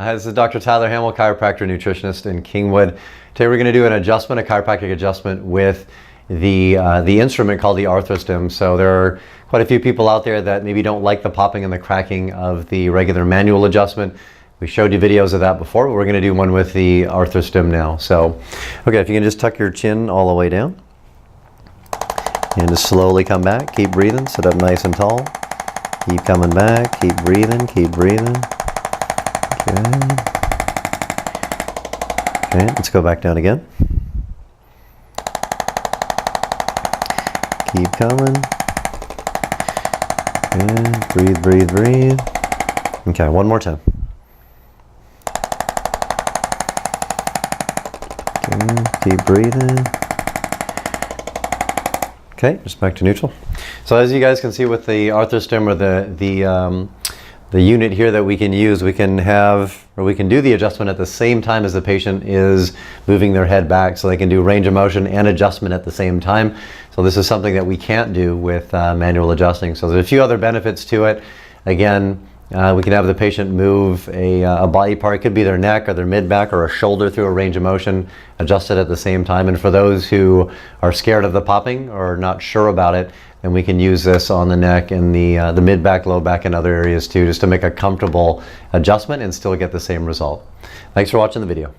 This is Dr. Tyler Hamel, chiropractor, nutritionist in Kingwood. Today we're going to do an adjustment, a chiropractic adjustment with the instrument called the Arthostim. So there are quite a few people out there that maybe don't like the popping and the cracking of the regular manual adjustment. We showed you videos of that before, but we're going to do one with the Arthostim now. So, okay, if you can just tuck your chin all the way down and just slowly come back. Keep breathing. Sit up nice and tall. Keep coming back. Keep breathing. Keep breathing. Okay, let's go back down again. Keep coming. And breathe, breathe, breathe. Okay, one more time. Okay, keep breathing. Okay, just back to neutral. So as you guys can see with the Arthostim, or the unit here that we can use, we can do the adjustment at the same time as the patient is moving their head back, so they can do range of motion and adjustment at the same time. So this is something that we can't do with manual adjusting. So there's a few other benefits to it. Again, we can have the patient move a body part. It could be their neck or their mid-back or a shoulder through a range of motion, adjusted at the same time. And for those who are scared of the popping or not sure about it, then we can use this on the neck and the mid-back, low back, and other areas too, just to make a comfortable adjustment and still get the same result. Thanks for watching the video.